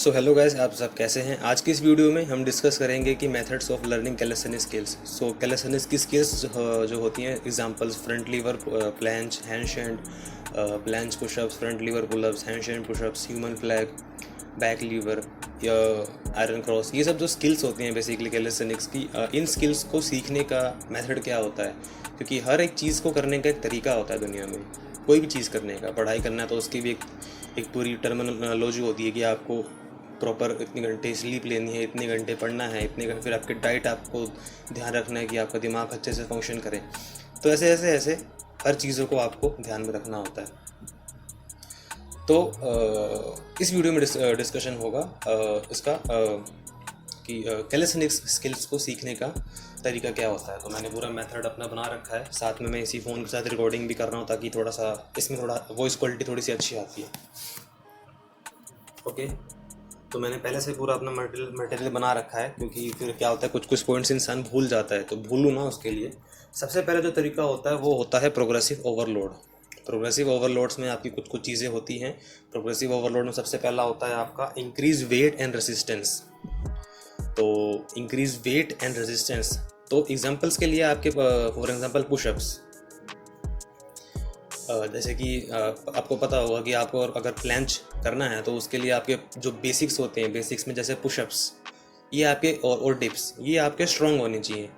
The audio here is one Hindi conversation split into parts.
सो हेलो गाइस, आप सब कैसे हैं। आज की इस वीडियो में हम डिस्कस करेंगे कि methods of learning calisthenics skills. So calisthenics की स्किल्स जो होती हैं, examples front lever planche, handstand planche push ups, front lever pull ups, handstand push ups, human flag, back lever या आयरन क्रॉस, ये सब जो स्किल्स होती हैं बेसिकली कैलिस्थेनिक्स की, इन स्किल्स को सीखने का मेथड क्या होता है। क्योंकि हर एक चीज़ को करने का एक तरीका होता है दुनिया में। कोई भी चीज़ करने का, पढ़ाई करना है तो उसकी भी एक पूरी टर्मिनोलॉजी होती है कि आपको प्रॉपर इतने घंटे स्लीप लेनी है, इतने घंटे पढ़ना है, इतने घंटे, फिर आपकी डाइट आपको ध्यान रखना है कि आपका दिमाग अच्छे से फंक्शन करे। तो ऐसे ऐसे ऐसे हर चीज़ों को आपको ध्यान में रखना होता है। तो इस वीडियो में डिस्कशन होगा इसका कि कैलिस्थेनिक्स स्किल्स को सीखने का तरीका क्या होता है। तो मैंने पूरा मेथड अपना बना रखा है, साथ में मैं इसी फ़ोन के साथ रिकॉर्डिंग भी कर रहा हूँ ताकि थोड़ा सा इसमें थोड़ा वॉइस क्वालिटी थोड़ी सी अच्छी आती है। ओके, तो मैंने पहले से पूरा अपना मटेरियल बना रखा है, क्योंकि फिर क्या होता है कुछ कुछ पॉइंट्स इंसान भूल जाता है, तो भूलूँ ना उसके लिए सबसे पहले जो तरीका होता है वो होता है प्रोग्रेसिव ओवरलोड। प्रोग्रेसिव ओवरलोड्स में आपकी कुछ कुछ चीज़ें होती हैं। प्रोग्रेसिव ओवरलोड में सबसे पहला होता है आपका इंक्रीज वेट एंड रेजिस्टेंस। तो इंक्रीज वेट एंड रेजिस्टेंस, तो एग्जांपल्स के लिए आपके फॉर एग्जांपल पुशअप्स, जैसे कि आपको पता होगा कि आपको अगर प्लैंच करना है तो उसके लिए आपके जो बेसिक्स होते हैं, बेसिक्स में जैसे पुशअप्स, ये आपके और डिप्स, ये आपके स्ट्रॉन्ग होने चाहिए।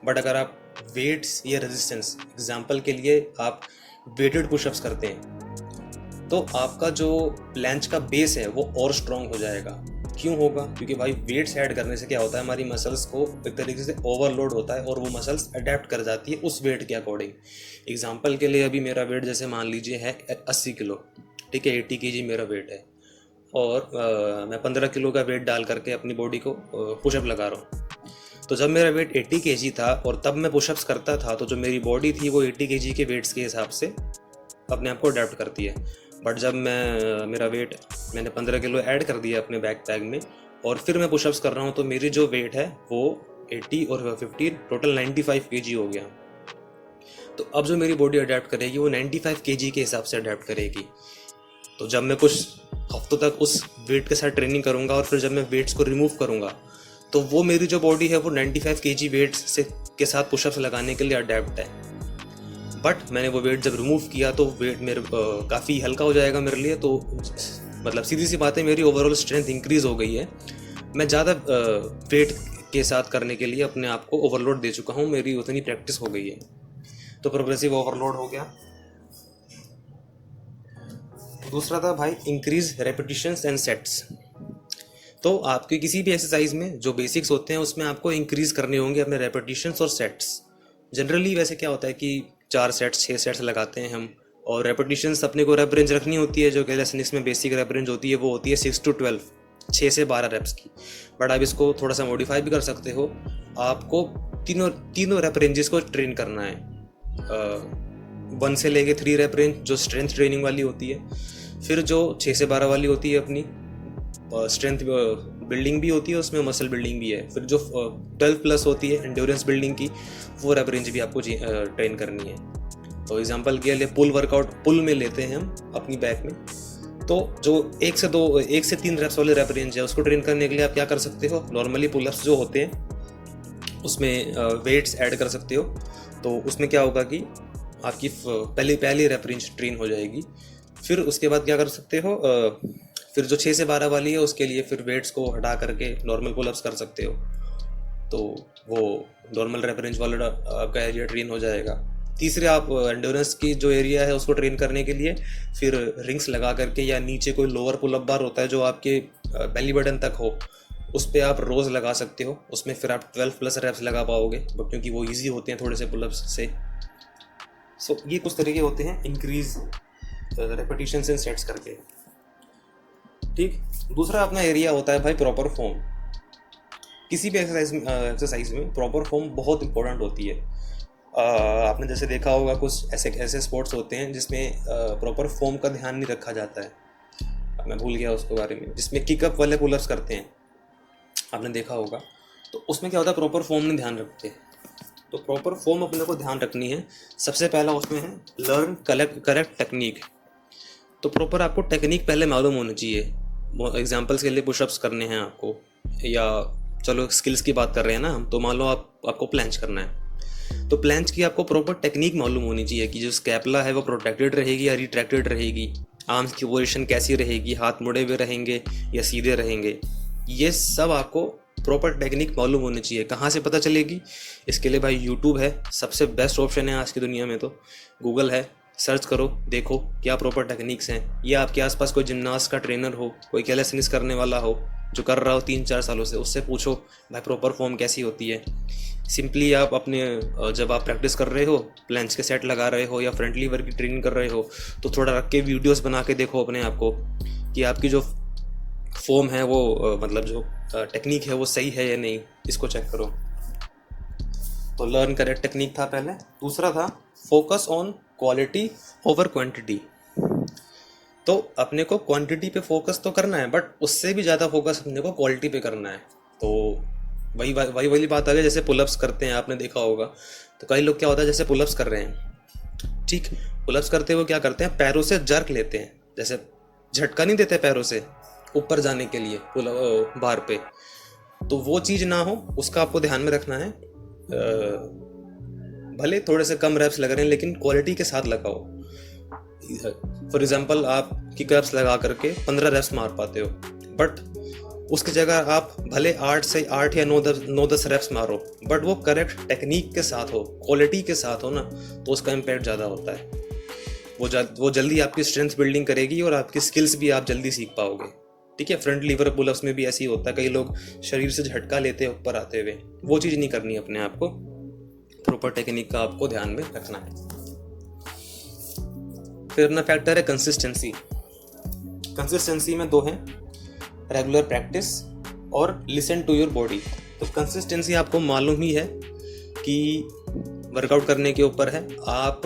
बट अगर आप वेट्स या रेजिस्टेंस, एग्जांपल के लिए आप वेटेड पुशअप्स करते हैं, तो आपका जो प्लैंच का बेस है वो और स्ट्रॉन्ग हो जाएगा। क्यों होगा? क्योंकि भाई वेट्स ऐड करने से क्या होता है, हमारी मसल्स को एक तरीके से ओवरलोड होता है और वो मसल्स अडेप्ट कर जाती है उस वेट के अकॉर्डिंग। एग्जांपल के लिए अभी मेरा वेट जैसे मान लीजिए है 80 किलो, ठीक है, 80 kg मेरा वेट है, और मैं 15 किलो का वेट डाल करके अपनी बॉडी को पुशअप लगा रहा हूँ। तो जब मेरा वेट 80 kg था और तब मैं पुशअप्स करता था, तो जो मेरी बॉडी थी वो 80 kg के वेट्स के हिसाब से अपने आप को अडेप्ट करती है। बट जब मेरा वेट मैंने 15 किलो ऐड कर दिया अपने बैक पैक में और फिर मैं पुशअप्स कर रहा हूँ, तो मेरी जो वेट है वो 80 और 50 टोटल 95 kg हो गया। तो अब जो मेरी बॉडी अडेप्ट करेगी वो 95 kg के हिसाब से अडेप्ट करेगी। तो जब मैं कुछ हफ्तों तक उस वेट के साथ ट्रेनिंग करूँगा और फिर जब मैं वेट्स को रिमूव करूँगा, तो वो मेरी जो बॉडी है वो 95 kg वेट से के साथ पुशअप्स लगाने के लिए अडेप्ट है। बट मैंने वो वेट जब रिमूव किया तो वेट मेरे काफ़ी हल्का हो जाएगा मेरे लिए। तो मतलब सीधी सी बात है, मेरी ओवरऑल स्ट्रेंथ इंक्रीज़ हो गई है। मैं ज़्यादा वेट के साथ करने के लिए अपने आप को ओवरलोड दे चुका हूँ, मेरी उतनी प्रैक्टिस हो गई है। तो प्रोग्रेसिव ओवरलोड हो गया। दूसरा था भाई इंक्रीज रेपिटेशंस एंड सेट्स। तो आपके किसी भी एक्सरसाइज में जो बेसिक्स होते हैं उसमें आपको इंक्रीज करने होंगे अपने रेपिटेशंस और सेट्स। जनरली वैसे क्या होता है कि 4 सेट्स 6 सेट्स लगाते हैं हम, और रेपिटेशंस अपने को रेप रेंज रखनी होती है। जो कैलिस्थेनिक्स में बेसिक रेप रेंज होती है वो होती है 6 to 12, 6 से 12 रेप्स की। बट आप इसको थोड़ा सा मॉडिफाई भी कर सकते हो। आपको तीनों रेप रेंजेस को ट्रेन करना है। 1 से लेके 3 रेप रेंज जो स्ट्रेंथ ट्रेनिंग वाली होती है, फिर जो 6 से 12 वाली होती है अपनी स्ट्रेंथ बिल्डिंग भी होती है, उसमें मसल बिल्डिंग भी है, फिर जो 12 प्लस होती है एंड्योरेंस बिल्डिंग की, वो रेप रेंज भी आपको ट्रेन करनी है। तो एग्जांपल के लिए पुल वर्कआउट, पुल में लेते हैं हम अपनी बैक में, तो जो 1 से 3 रेप्स वाले रेप रेंज है उसको ट्रेन करने के लिए आप क्या कर सकते हो, नॉर्मली पुलअप्स जो होते हैं उसमें वेट्स ऐड कर सकते हो। तो उसमें क्या होगा कि आपकी पहली रेप रेंज ट्रेन हो जाएगी। फिर उसके बाद क्या कर सकते हो, फिर जो 6 से 12 वाली है उसके लिए फिर वेट्स को हटा करके नॉर्मल पुलअप्स कर सकते हो। तो वो नॉर्मल रेप रेंज वाला आपका एरिया ट्रेन हो जाएगा। तीसरे आप एंड्योरेंस की जो एरिया है उसको ट्रेन करने के लिए फिर रिंग्स लगा करके, या नीचे कोई लोअर पुलअप बार होता है जो आपके बेली बटन तक हो, उस पर आप रोज़ लगा सकते हो। उसमें फिर आप 12 प्लस रेप्स लगा पाओगे, क्योंकि वो ईजी होते हैं थोड़े से पुलअप्स से। सो ये कुछ तरीके होते हैं इंक्रीज रेपिटेशंस एंड सेट्स करके। ठीक, दूसरा अपना एरिया होता है भाई प्रॉपर फॉर्म। किसी भी एक्सरसाइज में प्रॉपर फॉर्म बहुत इंपॉर्टेंट होती है। आपने जैसे देखा होगा कुछ ऐसे स्पोर्ट्स होते हैं जिसमें प्रॉपर फॉर्म का ध्यान नहीं रखा जाता है। मैं भूल गया उसके बारे में, जिसमें किकअप वाले पुलअप्स करते हैं, आपने देखा होगा। तो उसमें क्या होता है, प्रॉपर फॉर्म में ध्यान रखते हैं। तो प्रॉपर फॉर्म अपने को ध्यान रखनी है। सबसे पहला उसमें है लर्न करेक्ट टेक्निक। तो प्रॉपर आपको टेक्निक पहले मालूम होनी चाहिए। एग्जांपल्स के लिए पुशअप्स करने हैं आपको, या चलो स्किल्स की बात कर रहे हैं ना हम, तो मान लो आपको प्लैंच करना है, तो प्लैंच की आपको प्रॉपर टेक्निक मालूम होनी चाहिए कि जो स्कैपुला है वो प्रोटेक्टेड रहेगी या रिट्रैक्टेड रहेगी, आर्म्स की पोजीशन कैसी रहेगी, हाथ मुड़े हुए रहेंगे या सीधे रहेंगे। ये सब आपको प्रॉपर टेक्निक मालूम होनी चाहिए। कहाँ से पता चलेगी? इसके लिए भाई यूट्यूब है, सबसे बेस्ट ऑप्शन है आज की दुनिया में। तो गूगल है, सर्च करो, देखो क्या प्रॉपर टेक्निक्स हैं, या आपके आसपास कोई जिमनास्ट का ट्रेनर हो, कोई कैलेसिनिक्स करने वाला हो जो कर रहा हो 3-4 सालों से, उससे पूछो भाई प्रॉपर फॉर्म कैसी होती है। सिंपली आप अपने जब आप प्रैक्टिस कर रहे हो, प्लैंच के सेट लगा रहे हो या फ्रंट लीवर की ट्रेनिंग कर रहे हो, तो थोड़ा रख के वीडियोस बना के देखो अपने आप को कि आपकी जो फॉर्म है वो मतलब जो टेक्निक है वो सही है या नहीं, इसको चेक करो। तो लर्न करेक्ट टेक्निक था पहले। दूसरा था focus on quality over quantity. तो अपने को क्वांटिटी पे फोकस तो करना है, बट उससे भी ज़्यादा फोकस अपने को क्वालिटी पे करना है। तो वही बात आ गई, जैसे पुलअप्स करते हैं, आपने देखा होगा। तो कई लोग क्या होता है, जैसे पुलअप्स कर रहे हैं, ठीक, पुलअप्स करते हुए क्या करते हैं, पैरों से जर्क लेते हैं, जैसे झटका नहीं देते पैरों से ऊपर जाने के लिए बार पे। तो वो चीज़ ना हो, उसका आपको ध्यान में रखना है। भले थोड़े से कम रेप्स लग रहे हैं लेकिन क्वालिटी के साथ लगाओ। फॉर एग्जाम्पल आप किक रेप्स लगा करके 15 रेप्स मार पाते हो, बट उसकी जगह आप भले 8 या 9-10 रेप्स मारो, बट वो करेक्ट टेक्निक के साथ हो, क्वालिटी के साथ हो ना, तो उसका इम्पैक्ट ज़्यादा होता है। वो जल्दी आपकी स्ट्रेंथ बिल्डिंग करेगी और आपकी स्किल्स भी आप जल्दी सीख पाओगे। ठीक है, फ्रंट लीवर पुलअप्स में भी ऐसे ही होता है, कई लोग शरीर से झटका लेते हैं ऊपर आते हुए, वो चीज़ नहीं करनी अपने आप को। प्रॉपर टेक्निक का आपको ध्यान में रखना है। फिर अपना फैक्टर है कंसिस्टेंसी। कंसिस्टेंसी में 2 हैं, रेगुलर प्रैक्टिस और लिसन टू योर बॉडी। तो कंसिस्टेंसी आपको मालूम ही है कि वर्कआउट करने के ऊपर है। आप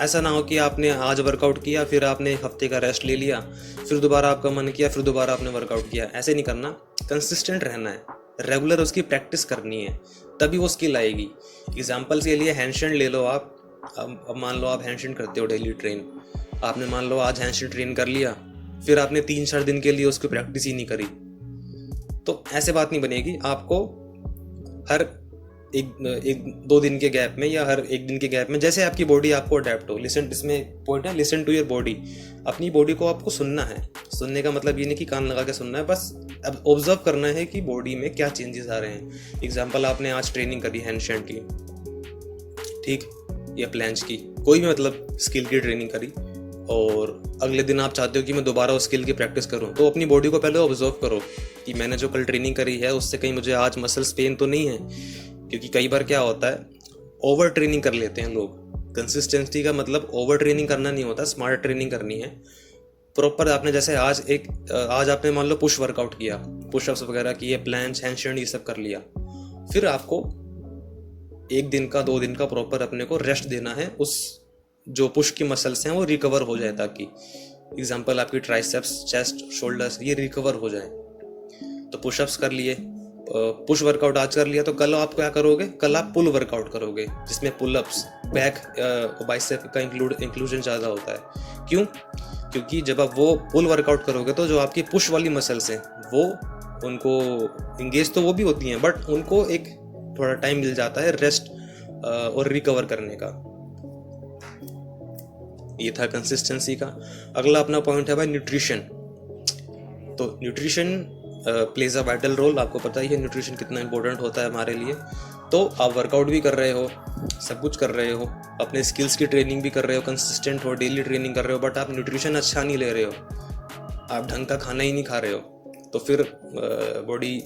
ऐसा ना हो कि आपने आज वर्कआउट किया, फिर आपने 1 हफ्ते का रेस्ट ले लिया, फिर दोबारा आपका मन किया, फिर दोबारा आपने वर्कआउट किया। ऐसे नहीं करना, कंसिस्टेंट रहना है, रेगुलर उसकी प्रैक्टिस करनी है, तभी वो स्किल आएगी। एग्जाम्पल के लिए हैंडस्टैंड ले लो आप। अब मान लो आप हैंडस्टैंड करते हो डेली ट्रेन, आपने मान लो आज हैंडस्टैंड ट्रेन कर लिया, फिर आपने 3-4 दिन के लिए उसकी प्रैक्टिस ही नहीं करी, तो ऐसे बात नहीं बनेगी। आपको हर एक 2 दिन के गैप में या हर 1 दिन के गैप में, जैसे आपकी बॉडी आपको अडेप्ट हो, लिसन, इसमें पॉइंट है लिसन टू योर बॉडी। अपनी बॉडी को आपको सुनना है। सुनने का मतलब ये नहीं कि कान लगा के सुनना है, बस अब ऑब्जर्व करना है कि बॉडी में क्या चेंजेस आ रहे हैं। एग्जाम्पल, आपने आज ट्रेनिंग करी हैंडस्टैंड की, ठीक, या प्लैंच की, कोई भी मतलब स्किल की ट्रेनिंग करी, और अगले दिन आप चाहते हो कि मैं दोबारा उस स्किल की प्रैक्टिस करूं, तो अपनी बॉडी को पहले ऑब्जर्व करो कि मैंने जो कल ट्रेनिंग करी है उससे कहीं मुझे आज मसल्स पेन तो नहीं है। क्योंकि कई बार क्या होता है, ओवर ट्रेनिंग कर लेते हैं लोग। कंसिस्टेंसी का मतलब ओवर ट्रेनिंग करना नहीं होता, स्मार्ट ट्रेनिंग करनी है। प्रॉपर आपने जैसे आज आपने मान लो पुश वर्कआउट किया, पुशअप्स वगैरह किए, प्लैंच, हैंडस्टैंड, ये सब कर लिया, फिर आपको 1 दिन का 2 दिन का प्रॉपर अपने को रेस्ट देना है। उस जो पुश की मसल्स हैं वो रिकवर हो जाए, ताकि एग्जांपल आपकी ट्राइसेप्स, चेस्ट, शोल्डर्स ये रिकवर हो जाए। तो पुशअप्स कर लिए, पुश वर्कआउट आज कर लिया, तो कल आप क्या करोगे, कल आप पुल वर्कआउट करोगे, जिसमें पुलअप्स, बैक, बाइसेप का इंक्लूजन ज़्यादा होता है। क्यों? क्योंकि जब आप वो पुल वर्कआउट करोगे तो जो आपकी पुश वाली मसल्स हैं वो, उनको इंगेज तो वो भी होती हैं, बट उनको एक थोड़ा टाइम मिल जाता है रेस्ट और रिकवर करने का। ये था कंसिस्टेंसी का। अगला अपना पॉइंट है भाई न्यूट्रिशन। तो nutrition plays a vital role. आपको पता ही है न्यूट्रिशन कितना इंपॉर्टेंट होता है हमारे लिए। तो आप वर्कआउट भी कर रहे हो, सब कुछ कर रहे हो, अपने स्किल्स की ट्रेनिंग भी कर रहे हो, कंसिस्टेंट हो, डेली ट्रेनिंग कर रहे हो, बट आप न्यूट्रिशन अच्छा नहीं ले रहे हो, आप ढंग का खाना ही नहीं खा रहे हो, तो फिर बॉडी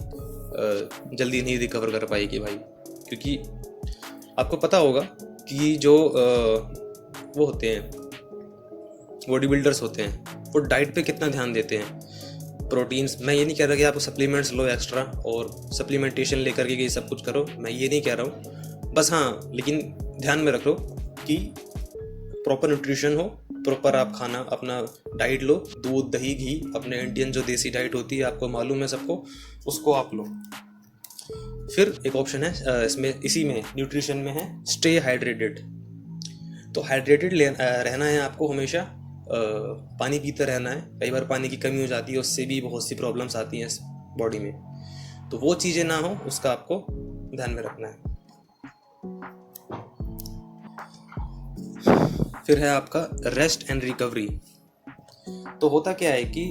जल्दी नहीं रिकवर कर पाएगी भाई। क्योंकि आपको पता होगा कि जो वो होते हैं बॉडी बिल्डर्स होते हैं, वो डाइट पे कितना ध्यान देते हैं। प्रोटीन्स, मैं ये नहीं कह रहा कि आप सप्लीमेंट्स लो एक्स्ट्रा और सप्लीमेंटेशन लेकर के ये सब कुछ करो, मैं ये नहीं कह रहा हूँ, बस हाँ, लेकिन ध्यान में रखो कि प्रॉपर न्यूट्रिशन हो, प्रॉपर आप खाना अपना डाइट लो, दूध, दही, घी, अपने इंडियन जो देसी डाइट होती है आपको मालूम है सबको, उसको आप लो। फिर एक ऑप्शन है इसमें, इसी में न्यूट्रिशन में है, स्टे हाइड्रेटेड। तो हाइड्रेटेड रहना है आपको हमेशा। पानी पीते रहना है। कई बार पानी की कमी हो जाती है, उससे भी बहुत सी प्रॉब्लम्स आती हैं बॉडी में, तो वो चीज़ें ना हो उसका आपको ध्यान में रखना है। फिर है आपका रेस्ट एंड रिकवरी। तो होता क्या है कि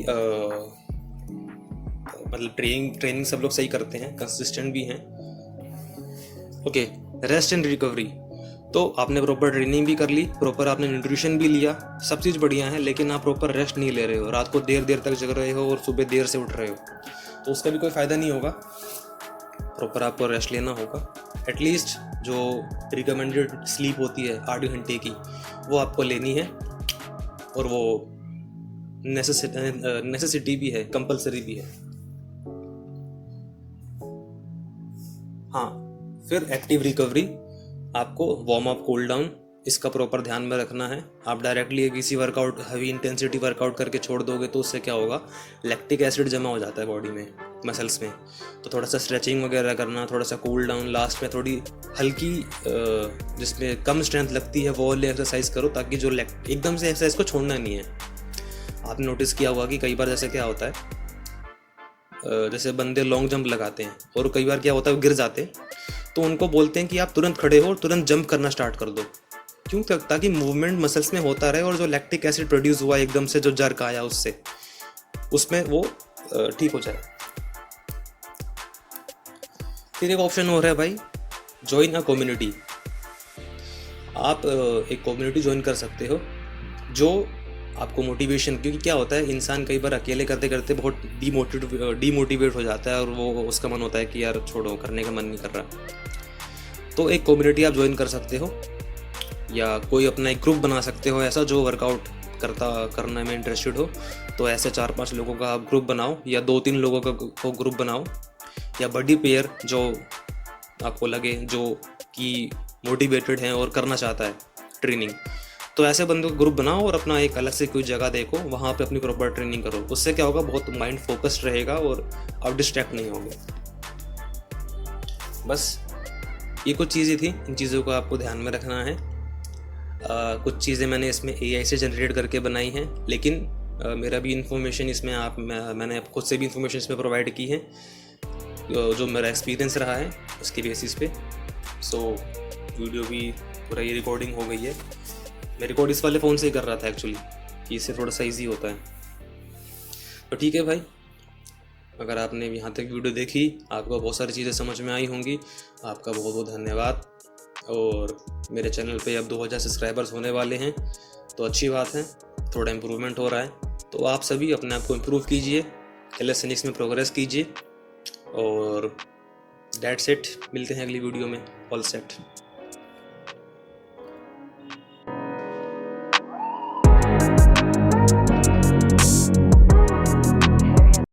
मतलब ट्रेनिंग सब लोग सही करते हैं, कंसिस्टेंट भी हैं। ओके, रेस्ट एंड रिकवरी, तो आपने प्रॉपर ट्रेनिंग भी कर ली, प्रॉपर आपने न्यूट्रिशन भी लिया, सब चीज़ बढ़िया है, लेकिन आप प्रॉपर रेस्ट नहीं ले रहे हो, रात को देर देर तक जग रहे हो और सुबह देर से उठ रहे हो, तो उसका भी कोई फ़ायदा नहीं होगा। प्रॉपर आपको रेस्ट लेना होगा। एटलीस्ट जो रिकमेंडेड स्लीप होती है 8 घंटे की, वो आपको लेनी है, और वो नेसेसिटी भी है, कंपलसरी भी है। हाँ, फिर एक्टिव रिकवरी, आपको वार्म अप, कूल डाउन, इसका प्रॉपर ध्यान में रखना है। आप डायरेक्टली किसी वर्कआउट, हैवी इंटेंसिटी वर्कआउट करके छोड़ दोगे तो उससे क्या होगा, लैक्टिक एसिड जमा हो जाता है बॉडी में, मसल्स में। तो थोड़ा सा स्ट्रेचिंग वगैरह करना, थोड़ा सा कूल डाउन, लास्ट में थोड़ी हल्की जिसमें कम स्ट्रेंथ लगती है वो वाली एक्सरसाइज करो, ताकि जो एकदम से एक्सरसाइज को छोड़ना नहीं है। आपने नोटिस किया होगा कि कई बार जैसे क्या होता है, जैसे बंदे लॉन्ग जंप लगाते हैं और कई बार क्या होता है वो गिर जाते हैं, तो उनको बोलते हैं कि आप तुरंत खड़े हो और तुरंत जंप करना स्टार्ट कर दो। क्यों? ताकि मूवमेंट मसल्स में होता रहे और जो लैक्टिक एसिड प्रोड्यूस हुआ एकदम से, जो जर्क आया उसमें वो ठीक हो जाए। फिर एक ऑप्शन हो रहा है भाई, ज्वाइन अ कम्युनिटी। आप एक कम्युनिटी ज्वाइन कर सकते हो जो आपको मोटिवेशन, क्योंकि क्या होता है, इंसान कई बार अकेले करते करते बहुत डीमोटिवेट हो जाता है और वो उसका मन होता है कि यार छोड़ो, करने का मन नहीं कर रहा। तो एक कम्युनिटी आप ज्वाइन कर सकते हो, या कोई अपना एक ग्रुप बना सकते हो ऐसा, जो वर्कआउट करने में इंटरेस्टेड हो। तो ऐसे 4-5 लोगों का आप ग्रुप बनाओ, या 2-3 लोगों का ग्रुप बनाओ, या बडी पेयर जो आपको लगे, जो कि मोटिवेटेड हैं और करना चाहता है ट्रेनिंग, तो ऐसे बंदों का ग्रुप बनाओ और अपना एक अलग से कोई जगह देखो, वहाँ पे अपनी प्रॉपर ट्रेनिंग करो। उससे क्या होगा, बहुत माइंड फोकस्ड रहेगा और आप डिस्ट्रैक्ट नहीं होंगे। बस ये कुछ चीज़ें थी, इन चीज़ों को आपको ध्यान में रखना है। कुछ चीज़ें मैंने इसमें AI से जनरेट करके बनाई हैं, लेकिन मेरा भी इंफॉर्मेशन इसमें मैंने खुद से भी इंफॉर्मेशन इसमें प्रोवाइड की है, जो मेरा एक्सपीरियंस रहा है उसके बेसिस पे। सो वीडियो भी पूरा ये रिकॉर्डिंग हो गई है। मैं रिकॉर्ड इस वाले फ़ोन से ही कर रहा था एक्चुअली, कि इससे थोड़ा सा ईजी होता है। तो ठीक है भाई, अगर आपने यहाँ तक वीडियो देखी, आपको बहुत सारी चीज़ें समझ में आई होंगी, आपका बहुत बहुत धन्यवाद। और मेरे चैनल पे अब 2000 सब्सक्राइबर्स होने वाले हैं, तो अच्छी बात है, थोड़ा इम्प्रूवमेंट हो रहा है। तो आप सभी अपने आप को इम्प्रूव कीजिए, कैलिस्थेनिक्स में प्रोग्रेस कीजिए, और दैट्स इट। मिलते हैं अगली वीडियो में। All set.